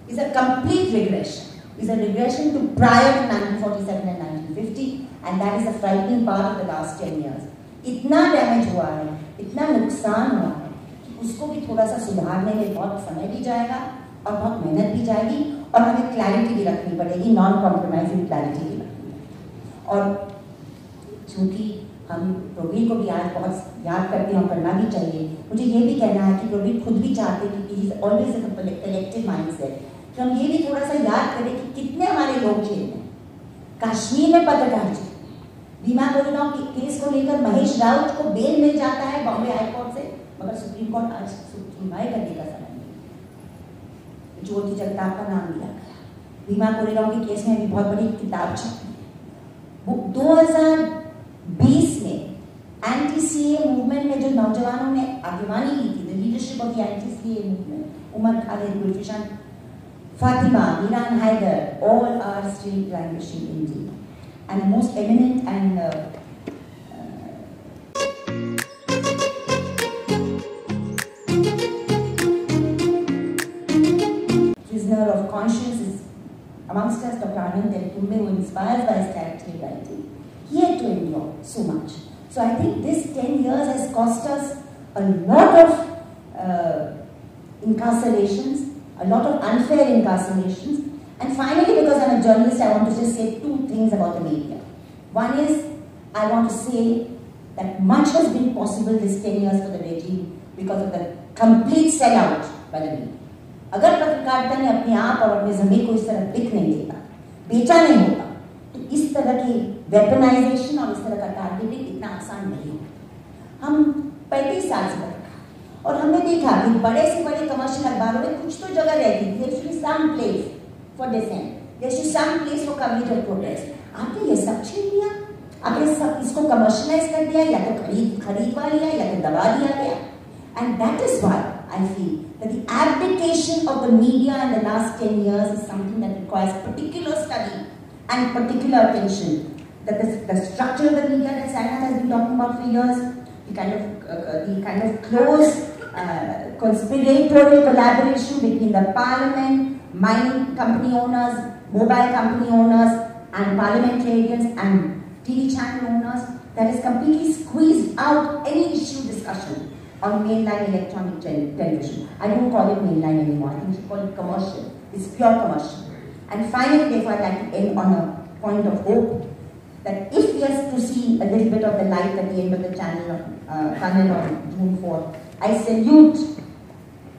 is a complete regression. Is a regression to prior to 1947 and 1950, and that is the frightening part of the last 10 years. इतना damage हुआ है, इतना नुकसान हुआ है कि उसको भी थोड़ा सा सुधारने में बहुत समय भी जाएगा और बहुत मेहनत भी जाएगी और हमें क्लैरिटी भी रखनी पड़ेगी, नॉन कॉम्प्रोमाइजिंग क्लैरिटी भी रखनी पड़ेगी। और चूँकि हम प्रवीण को भी आज बहुत याद करते हैं और करना भी चाहिए, मुझे ये भी कहना है कि प्रवीण खुद भी चाहते हैं कि he is always in the collective mindset, कि हम ये भी थोड़ा सा याद करें कि कितने हमारे लोग जेल में, कश्मीर में पत्रकार जेल, भीमा कोरेगांव केस को लेकर महेश राउत को बेल मिल जाता है बॉम्बे हाई कोर्ट से, मगर सुप्रीम कोर्ट आज सुनवाई करने का समय नहीं। ज्योति जगताप का नाम लिया गया, भीमा कोरेगांव के केस में भी बहुत बड़ी किताब छपी है। 2020 में एंटी सीए मूवमेंट में जो नौजवानों ने आगवानी की थी, the leadership of the anti CA movement, Umar Khalid, Gulfishan, Fatima, Miran Haider, all are still languishing in jail. And the most eminent and prisoner of conscience is amongst us, Dr. Anand Telikumbe, who inspires by his character writing. He had to endure so much. So I think this 10 years has cost us a lot of incarcerations, a lot of unfair incarcerations, and finally, because I'm a journalist, I want to just say two things about the media. One is, I want to say that much has been possible this 10 years for the regime because of the complete sellout by the media. अगर पत्रकारिता ने अपने आप और अपने ज़मीर को इस तरह बिक नहीं देता, बेचा नहीं होता, तो इस तरह की वेपनाइजेशन और इस तरह का टारगेटिंग इतना आसान नहीं होता। हम 35 साल से और हमने देखा कि बड़े से बड़े कमर्शियल अखबारों में कुछ तो जगह रहती थी, there should be some place for dissent, there should be some place for coverage of protest. आपने ये सब छीन लिया, आपने सब इसको कमर्शलाइज कर दिया, या तो खरीदवा लिया या तो दबा दिया गया, and that is why I feel that the abdication of the media in the last 10 years is something that requires particular study and particular attention. That the structure of the media that Sainath has been talking about for years, the kind of close conspiratorial collaboration between the parliament, mining company owners, mobile company owners, and parliamentarians and TV channel owners that has completely squeezed out any issue discussion on mainline electronic television. I don't call it mainline anymore. I think we should call it commercial. It's pure commercial. And finally, therefore, I'd like to end on a point of hope that if we are to see a little bit of the light at the end of the tunnel on June 4th, I salute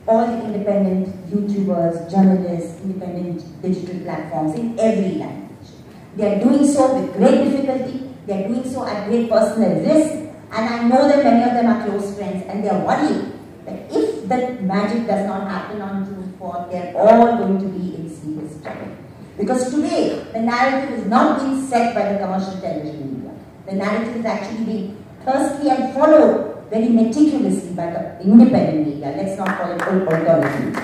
all the independent YouTubers, journalists, independent digital platforms in every language. They are doing so with great difficulty. They are doing so at great personal risk. And I know that many of them are close friends, and they are worried that if the magic does not happen on June 4th, they are all going to be in serious trouble. Because today, the narrative is not being set by the commercial television media. The narrative is actually being thirsty and followed very meticulously by the independent media. Let's not call it alternative.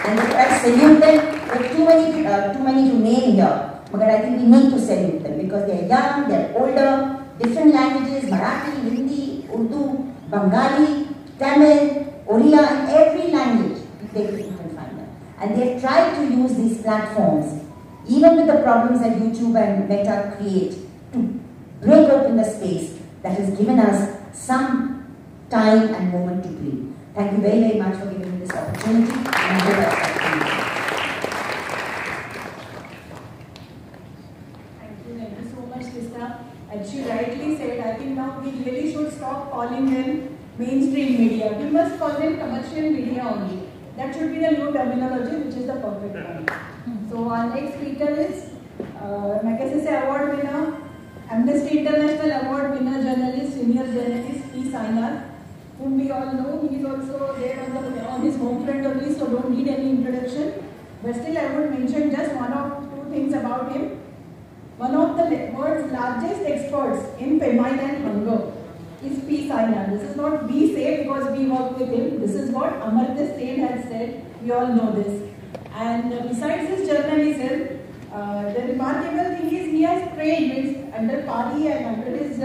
And I salute them. There are too many to name here, but I think we need to salute them because they are young, they are older, different languages, Marathi, Hindi, Urdu, Bengali, Tamil, Oriya, in every language you can find them. And they have tried to use these platforms, even with the problems that YouTube and Meta create, to break open the space that has given us some time and moment to breathe. Thank you very, very much for giving me this opportunity. And I hope Thank you so much, Krishna. As she rightly said, I think now we really should stop calling them mainstream media. We must call them commercial media only. That should be the new terminology, which is the perfect one. So our next speaker is Magsaysay Award winner, Amnesty International Award winner journalist, senior journalist P. Sainath, whom we all know. He is also there on his home front only, so don't need any introduction. But still, I would mention just one or two things about him. One of the world's largest experts in famine and hunger is P. Sainath. This is not we say because we work with him. This is what Amartya Sen has said. We all know this. And besides his journalism, the remarkable thing is he has trained under PARI and under his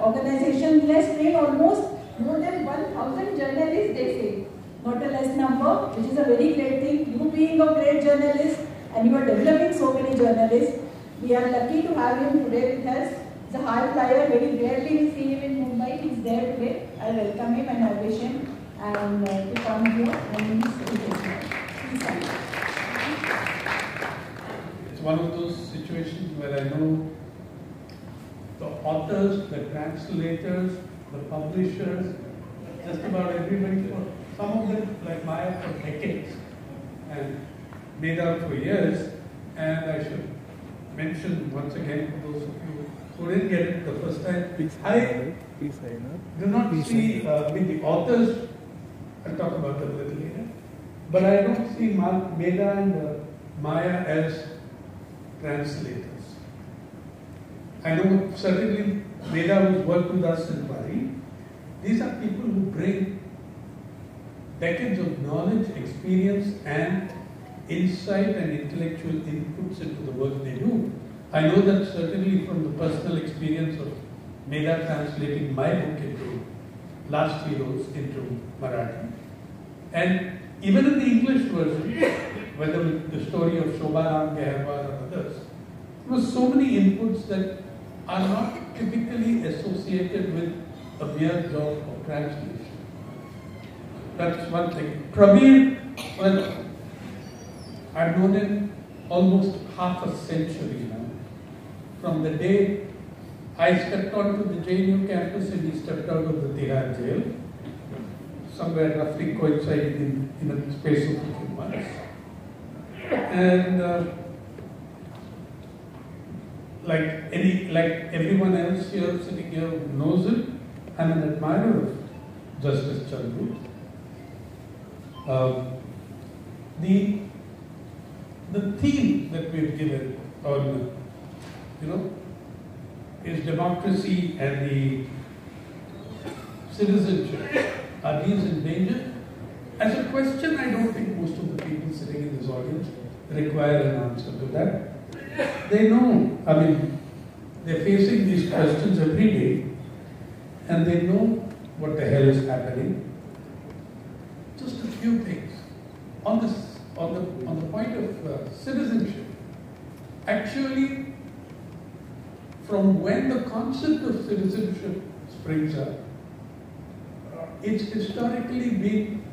organization. He has trained almost more than 1,000 journalists, they say. Not a less number, which is a very great thing. You being a great journalist, and you are developing so many journalists. We are lucky to have him today with us. He's a high flyer. Very rarely we see him in Mumbai. He's there today. I welcome him and I wish him to come here and please come. It's one of those situations where I know the authors, the translators, the publishers, just about everybody, for some of them, like Maya, for decades, and Medha for years. And I should mention once again, for those of you who didn't get it the first time, I do not see the authors, I'll talk about them a little later, but I don't see Medha and Maya as translators. I know certainly Medha, who's worked with us in Bali, these are people who bring decades of knowledge, experience, and insight and intellectual inputs into the work they do. I know that certainly from the personal experience of Medha translating my book into Last Heroes into Marathi. And even in the English version, whether with the story of Shobharam Geharwar or others, there were so many inputs that are not typically associated with a mere job of translation. That's one thing. Prabir, well, I've known him almost half a century now. From the day I stepped onto the JNU campus and he stepped out of the Tihar jail, somewhere roughly coinciding in a space of a few months. And like everyone else here sitting here knows it, I'm an admirer of Justice Chandru. The theme that we've given on, is democracy and the citizenship. Are these in danger? As a question, I don't think most of the people sitting in this audience require an answer to that. They know, they're facing these questions every day and they know what the hell is happening. Just a few things. On the point of citizenship, actually, from when the concept of citizenship springs up, it's historically been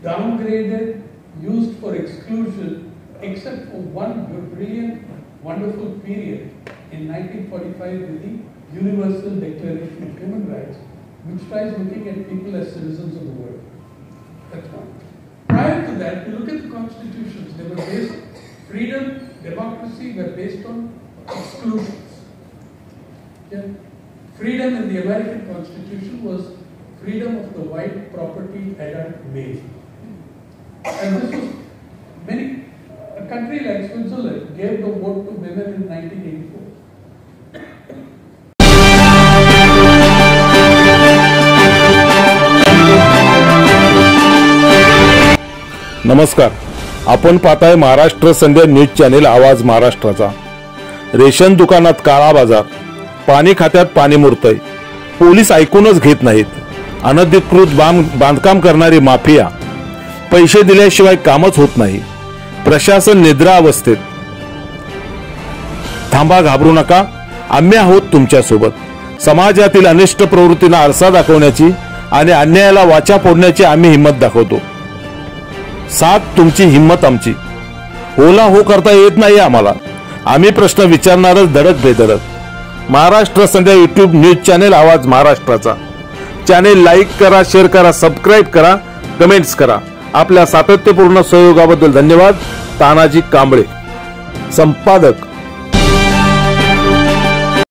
downgraded, used for exclusion, except for one brilliant, wonderful period in 1945 with the Universal Declaration of Human Rights, which tries looking at people as citizens of the world. That's one. Prior to that, you look at the constitutions, they were based, freedom, democracy were based on exclusions. Yeah. Freedom in the American Constitution was freedom of the white property adult male. And this was a country like Switzerland gave the vote to women in 1984. नमस्कार, आपण पाहताय महाराष्ट्र संध्या news channel आवाज महाराष्ट्राचा। Ration दुकानात काळा बाजार, पाणी खात्यात पाणी मुरतय, पोलीस ऐकूनच घेत नाहीत, अनधिकृत बांधकाम करणारी माफिया, पैसे दिल्याशिवाय कामच होत नाही, प्रशासन निद्रा अवस्थेत। थांबा, घाबरू नका, आम्ही आहोत तुमच्या सोबत। समाजातील अनिष्ट प्रवृत्तींना आरसा दाखवण्याची आणि अन्यायाला वाचा फोडण्याची आम्ही हिम्मत दाखवतो। साथ तुमची हिम्मत आमची। होला हो करता येत नाही आम्हाला, आम्ही प्रश्न विचारणारच धडक बेधडक। महाराष्ट्र संध्या यूट्यूब न्यूज चॅनेल आवाज महाराष्ट्राचा चॅनेल लाईक करा, शेअर करा, सबस्क्राइब करा, कमेंट्स करा। आपल्या सातत्यपूर्ण सहयोगाबद्दल धन्यवाद। तानाजी कांबळे, संपादक